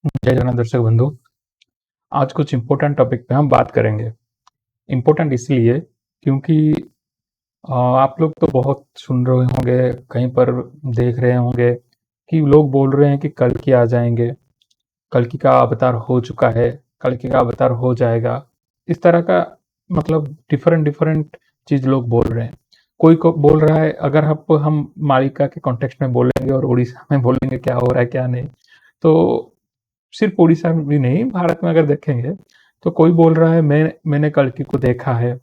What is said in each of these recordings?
जय जगन्नाथ दर्शक बंधु। आज कुछ इम्पोर्टेंट टॉपिक पे हम बात करेंगे। इम्पोर्टेंट इसलिए क्योंकि आप लोग तो बहुत सुन रहे होंगे, कहीं पर देख रहे होंगे कि लोग बोल रहे हैं कि कल्कि आ जाएंगे, कल्कि का अवतार हो चुका है, कल्कि का अवतार हो जाएगा। इस तरह का मतलब डिफरेंट डिफरेंट चीज लोग बोल रहे हैं। कोई को बोल रहा है, अगर हम मालिका के कॉन्टेक्स्ट में बोलेंगे और उड़ीसा में बोलेंगे क्या हो रहा है क्या नहीं, तो सिर्फ उड़ीसा में भी नहीं, भारत में अगर देखेंगे तो कोई बोल रहा है मैंने कल्कि को देखा है,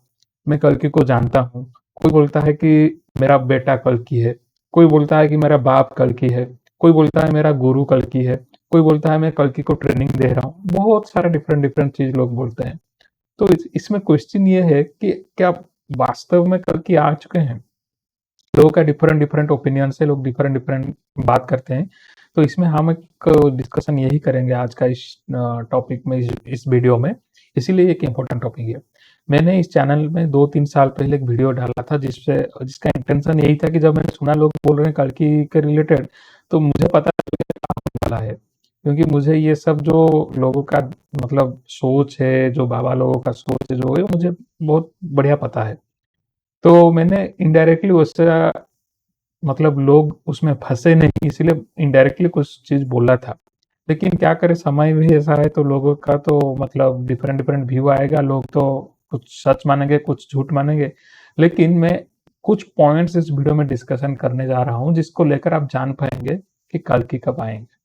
मैं कल्कि को जानता हूँ। कोई बोलता है कि मेरा बेटा कल्कि है, कोई बोलता है कि मेरा बाप कल्कि है, कोई बोलता है मेरा गुरु कल्कि है, कोई बोलता है मैं कल्कि को ट्रेनिंग दे रहा हूँ। बहुत सारे डिफरेंट डिफरेंट चीज लोग बोलते हैं। तो इसमें क्वेश्चन ये है कि क्या वास्तव में कल्कि आ चुके हैं? लोगों का डिफरेंट डिफरेंट ओपिनियन से लोग डिफरेंट डिफरेंट बात करते हैं। तो इसमें हम एक डिस्कशन यही करेंगे आज का इस टॉपिक में, इस वीडियो में। इसीलिए एक इम्पोर्टेंट टॉपिक है। मैंने इस चैनल में 2-3 साल पहले एक वीडियो डाला था जिसका इंटेंशन यही था कि जब मैंने सुना लोग बोल रहे हैं कल्कि के रिलेटेड, तो मुझे पता क्या होने वाला है। क्योंकि मुझे ये सब जो लोगों का मतलब सोच है, जो बाबा लोगों का सोच है जो है, मुझे बहुत बढ़िया पता है। तो मैंने इनडायरेक्टली उससे मतलब लोग उसमें फंसे नहीं, इसलिए इनडायरेक्टली कुछ चीज बोला था। लेकिन क्या करें, समय भी ऐसा है, तो लोगों का तो मतलब डिफरेंट डिफरेंट व्यू आएगा। लोग तो कुछ सच मानेंगे, कुछ झूठ मानेंगे। लेकिन मैं कुछ पॉइंट्स इस वीडियो में डिस्कशन करने जा रहा हूं, जिसको लेकर आप जान पाएंगे कि कल्कि कब आएंगे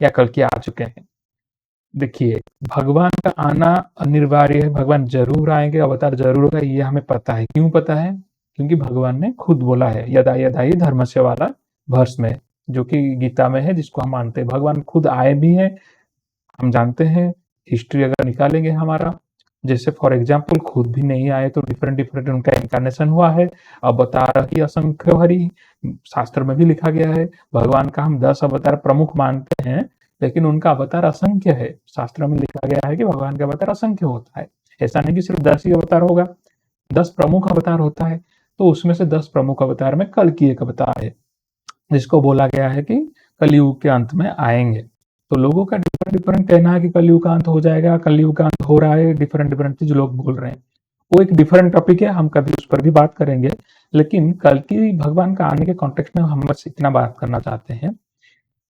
या कल्कि आ चुके हैं। देखिए, भगवान का आना अनिवार्य है, भगवान जरूर आएंगे, अवतार जरूर होगा, ये हमें पता है। क्यों पता है? क्योंकि भगवान ने खुद बोला है, यदा यदा ही धर्मस्य वाला वर्ष में, जो कि गीता में है, जिसको हम मानते हैं। भगवान खुद आए भी हैं, हम जानते हैं। हिस्ट्री अगर निकालेंगे हमारा, जैसे फॉर एग्जाम्पल खुद भी नहीं आए तो डिफरेंट डिफरेंट उनका इंकारनेशन हुआ है। अवतार ही असंख्य हरि, शास्त्र में भी लिखा गया है। भगवान का हम 10 अवतार प्रमुख मानते हैं, लेकिन उनका अवतार असंख्य है। शास्त्र में लिखा गया है कि भगवान का अवतार असंख्य होता है। ऐसा नहीं कि सिर्फ 10 ही अवतार होगा, 10 प्रमुख अवतार होता है। तो उसमें से 10 प्रमुख अवतार में कल की एक अवतार है, जिसको बोला गया है कि कलयुग के अंत में आएंगे। तो लोगों का डिफरेंट डिफरेंट कहना है कि कलयुग का अंत हो जाएगा, कलयुग का अंत हो रहा है, डिफरेंट डिफरेंट चीज लोग बोल रहे हैं। वो एक डिफरेंट टॉपिक है, हम कभी उस पर भी बात करेंगे। लेकिन कल की भगवान का आने के कॉन्टेक्स्ट में हम बस इतना बात करना चाहते हैं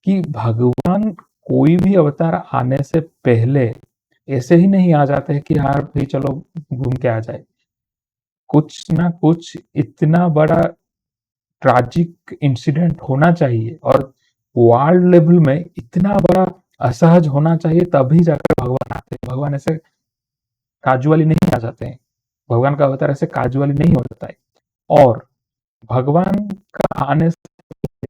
कि भगवान कोई भी अवतार आने से पहले ऐसे ही नहीं आ जाते हैं कि यार भाई चलो घूम के आ जाए। कुछ ना कुछ इतना बड़ा ट्रैजिक इंसिडेंट होना चाहिए और वर्ल्ड लेवल में इतना बड़ा असहज होना चाहिए, तभी जाकर भगवान आते हैं। भगवान ऐसे काजुअली नहीं आ जाते हैं। भगवान का अवतार ऐसे काजुअली नहीं हो जाता है। और भगवान का आने से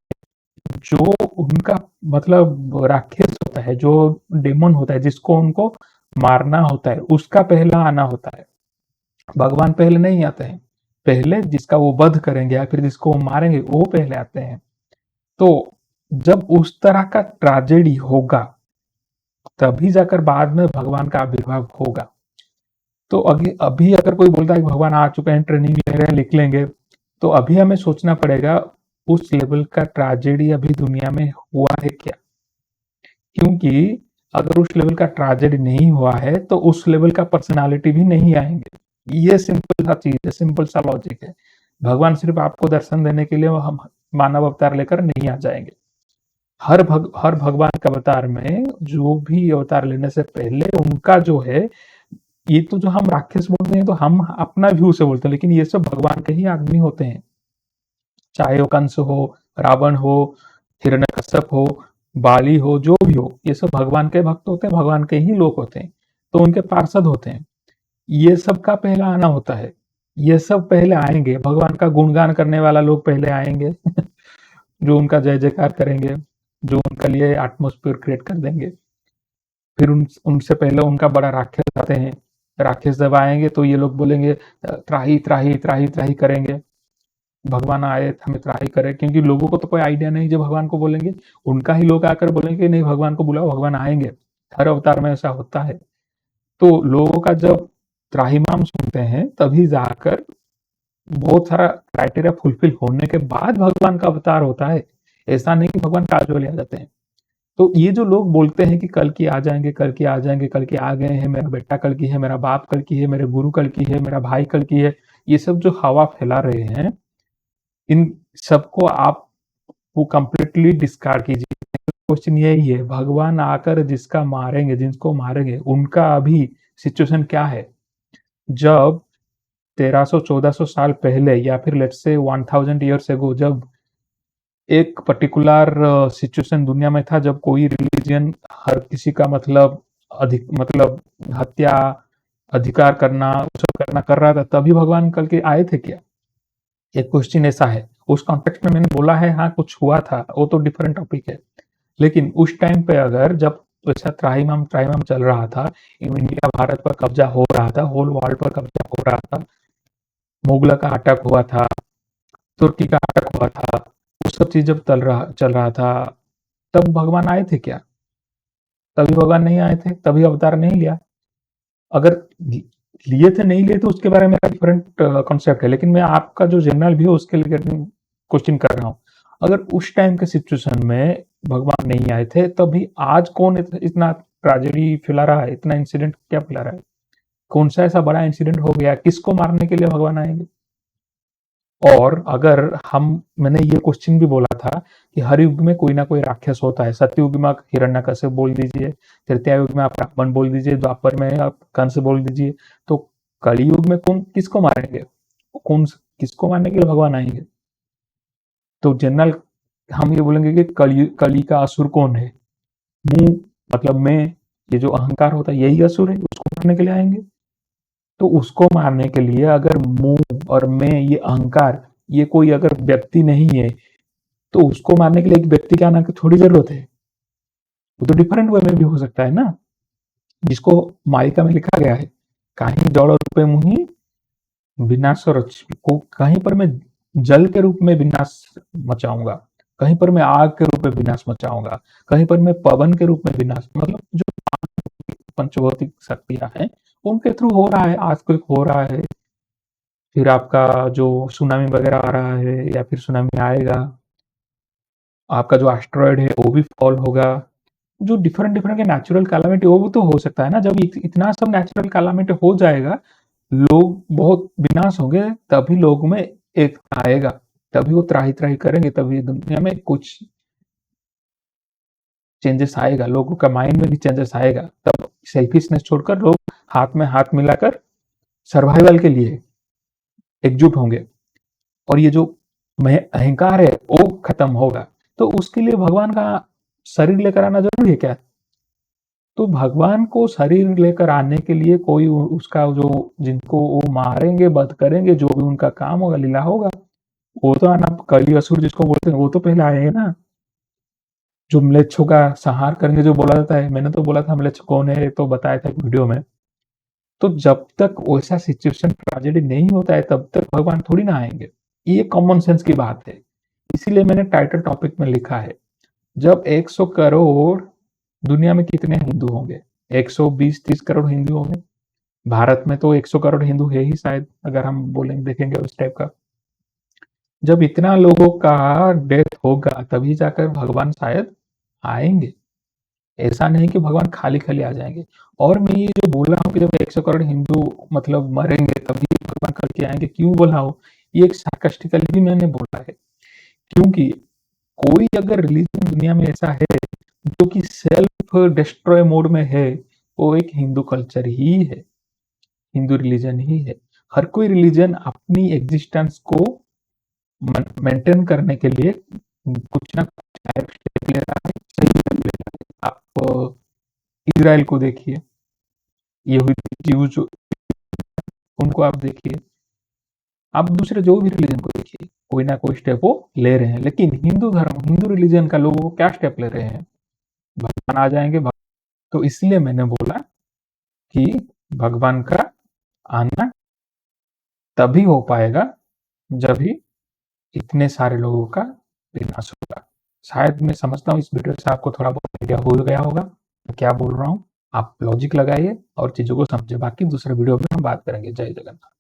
जो उनका मतलब राक्षस होता है, जो डेमन होता है, जिसको उनको मारना होता है, उसका पहला आना होता है। भगवान पहले नहीं आते हैं। पहले जिसका वो वध करेंगे या फिर जिसको वो मारेंगे, वो पहले आते हैं। तो जब उस तरह का ट्रेजेडी होगा, तभी जाकर बाद में भगवान का आविर्भाव होगा। तो अभी अभी अगर कोई बोलता है कि भगवान आ चुके हैं, ट्रेनिंग ले रहे हैं, लिख लेंगे, तो अभी हमें सोचना पड़ेगा उस लेवल का ट्रेजेडी अभी दुनिया में हुआ है क्या। क्योंकि अगर उस लेवल का ट्रेजेडी नहीं हुआ है, तो उस लेवल का पर्सनालिटी भी नहीं आएंगे। ये सिंपल सा चीज है, सिंपल सा लॉजिक है। भगवान सिर्फ आपको दर्शन देने के लिए हम मानव अवतार लेकर नहीं आ जाएंगे। हर भगवान के अवतार में, जो भी अवतार लेने से पहले उनका जो है, ये तो जो हम राक्षस बोलते हैं तो हम अपना व्यू से बोलते हैं, लेकिन ये सब भगवान के ही आदमी होते हैं। चाहे वो कंस हो, रावण हो, हिरण्यकश्यप हो, बाली हो, जो भी हो, ये सब भगवान के भक्त होते हैं, भगवान के ही लोग होते हैं। तो उनके पार्षद होते हैं। ये सब का पहला आना होता है। ये सब पहले आएंगे, भगवान का गुणगान करने वाला लोग पहले आएंगे जो उनका जय जयकार करेंगे, जो उनके लिए एटमॉस्फेयर क्रिएट कर देंगे। फिर उनसे पहले उनका बड़ा राक्षस आते हैं। राक्षस जब आएंगे तो ये लोग बोलेंगे त्राही त्राही त्राही त्राही करेंगे। भगवान आए हमें त्राही करे, क्योंकि लोगों को तो कोई आइडिया नहीं जो भगवान को बोलेंगे। उनका ही लोग आकर बोलेंगे नहीं भगवान को बुलाओ, भगवान आएंगे। हर अवतार में ऐसा होता है। तो लोगों का जब त्राहिमाम सुनते हैं, तभी जाकर बहुत सारा क्राइटेरिया फुलफिल होने के बाद भगवान का अवतार होता है। ऐसा नहीं कि भगवान कैजुअली आ जाते हैं। तो ये जो लोग बोलते हैं कि कल की आ जाएंगे, कल की आ जाएंगे, कल की आ गए हैं, मेरा बेटा कल की है, मेरा बाप कल की है, मेरे गुरु कल की है, मेरा भाई कल की है, ये सब जो हवा फैला रहे हैं, इन सबको आप वो कंप्लीटली डिस्कार्ड कीजिए। क्वेश्चन यही है, भगवान आकर जिसका मारेंगे, जिसको मारेंगे, उनका अभी सिचुएशन क्या है? जब 1300-1400 साल पहले, या फिर लेट्स से 1000 ईयर्स एगो, जब एक पर्टिकुलर सिचुएशन दुनिया में था, जब कोई रिलीजन हर किसी का मतलब अधिक मतलब हत्या, अधिकार करना, वो सब करना कर रहा था, तभी भगवान कल के आए थे क्या? एक क्वेश्चन ऐसा है। उस कॉन्टेक्स्ट में मैंने बोला है, हाँ कुछ हुआ था, वो तो डिफरेंट टॉपिक है। लेकिन उस टाइम पे अगर जब ऐसा त्राहिमाम त्राहिमाम चल रहा था, इंडिया भारत पर कब्जा हो रहा था, होल वर्ल्ड पर कब्जा हो रहा था, मुगल का अटैक हुआ था, तुर्की का अटैक हुआ था, वो सब चीज जब चल रहा था, तब भगवान आए थे क्या? तभी भगवान नहीं आए थे, तभी अवतार नहीं लिया। अगर लिए थे नहीं लिए थे उसके बारे में डिफरेंट कॉन्सेप्ट है, लेकिन मैं आपका जो जनरल व्यू उसके लिए क्वेश्चन कर रहा हूँ। अगर उस टाइम के सिचुएशन में भगवान नहीं आए थे, तभी आज कौन इतना ट्रेजेडी फैला रहा है, इतना इंसिडेंट क्या फैला रहा है? कौन सा ऐसा बड़ा इंसिडेंट हो गया, किसको मारने के लिए भगवान आएंगे? और अगर हम मैंने ये क्वेश्चन भी बोला था कि हर युग में कोई ना कोई राक्षस होता है। सत्ययुग में आप हिरण्यकश्यप बोल दीजिए, तृतीया युग में आप रावण बोल दीजिए, द्वापर में आप कंस बोल दीजिए, तो कलयुग में कौन किसको मारेंगे? कौन किसको मारने के लिए भगवान आएंगे? तो जनरल हम ये बोलेंगे कि कली का असुर कौन है? मुंह मतलब मैं, ये जो अहंकार होता है यही असुर है, उसको मारने के लिए आएंगे। तो उसको मारने के लिए अगर मुंह और मैं, ये अहंकार, ये कोई अगर व्यक्ति नहीं है, तो उसको मारने के लिए एक व्यक्ति के आने की थोड़ी जरूरत है। वो तो डिफरेंट वे में भी हो सकता है ना, जिसको मालिका में लिखा गया है, कहीं जड़ रूपे मुहि विनाश को, कहीं पर मैं जल के रूप में विनाश मचाऊंगा, कहीं पर मैं आग के रूप में विनाश मचाऊंगा, कहीं पर मैं पवन के रूप में विनाश, मतलब जो पंचभौतिक शक्तियां हैं उनके थ्रू हो रहा है, आज कोई हो रहा है। फिर आपका जो सुनामी वगैरह आ रहा है, या फिर सुनामी आएगा, आपका जो एस्ट्रॉयड है वो भी फॉल होगा, जो डिफरेंट डिफरेंट के नेचुरल कैलामिटी, वो भी तो हो सकता है ना। जब इतना सब नेचुरल कैलामिटी हो जाएगा, लोग बहुत विनाश होंगे, तभी लोग में एक आएगा, तभी वो त्राही त्राही करेंगे, तभी दुनिया में कुछ चेंजेस आएगा, लोगों का माइंड में भी चेंजेस आएगा, तब सेल्फिशनेस छोड़कर लोग हाथ में हाथ मिलाकर सर्वाइवल के लिए एकजुट होंगे, और ये जो अहंकार है वो खत्म होगा। तो उसके लिए भगवान का शरीर लेकर आना जरूरी है क्या? तो भगवान को शरीर लेकर आने के लिए कोई उसका जो, जिनको वो मारेंगे, वध करेंगे, जो भी उनका काम होगा, लीला होगा, वो तो आना, कली असुर जिसको बोलते हैं, वो तो पहले आएंगे ना। जो म्लेच्छों का संहार करेंगे जो बोला जाता है, मैंने तो बोला था म्लेच्छ कौन है, तो बताया था वीडियो में। तो जब तक वैसा सिचुएशन ट्रेजेडी नहीं होता है, तब तक भगवान थोड़ी ना आएंगे। ये कॉमन सेंस की बात है। इसीलिए मैंने टाइटल टॉपिक में लिखा है, जब 100 करोड़, दुनिया में कितने हिंदू होंगे? 120-30 करोड़ हिंदू होंगे। भारत में तो 100 करोड़ हिंदू है ही शायद, अगर हम बोलेंगे देखेंगे उस टाइप का। जब इतना लोगों का डेथ होगा, तभी जाकर भगवान शायद आएंगे। ऐसा नहीं कि भगवान खाली खाली आ जाएंगे। और मैं ये जो बोल रहा हूँ कि जब 100 करोड़ हिंदू मतलब मरेंगे, तभी भगवान करके आएंगे, क्यों बोला हो, ये एक सार्कास्टिकली भी मैंने बोला है। क्योंकि कोई अगर रिलीजन दुनिया में ऐसा है जो कि सेल्फ डिस्ट्रॉय मोड में है, वो एक हिंदू कल्चर ही है, हिंदू रिलीजन ही है। हर कोई रिलीजन अपनी एग्जिस्टेंस को मेंटेन करने के लिए कुछ ना कुछ स्टेप ले रहा है, सही step ले रहा है। आप इजराइल को देखिए, यहूदी जीव जो, उनको आप देखिए, आप दूसरे जो भी रिलीजन को देखिए, कोई ना कोई स्टेप वो ले रहे हैं। लेकिन हिंदू धर्म, हिंदू रिलीजन का लोगों को क्या स्टेप ले रहे हैं? भगवान आ जाएंगे। तो इसलिए मैंने बोला कि भगवान का आना तभी हो पाएगा जब ही इतने सारे लोगों का विनाश होगा। शायद मैं समझता हूँ इस वीडियो से आपको थोड़ा बहुत आइडिया हो गया होगा मैं क्या बोल रहा हूँ। आप लॉजिक लगाइए और चीजों को समझिए। बाकी दूसरे वीडियो में हम बात करेंगे। जय जगन्नाथ।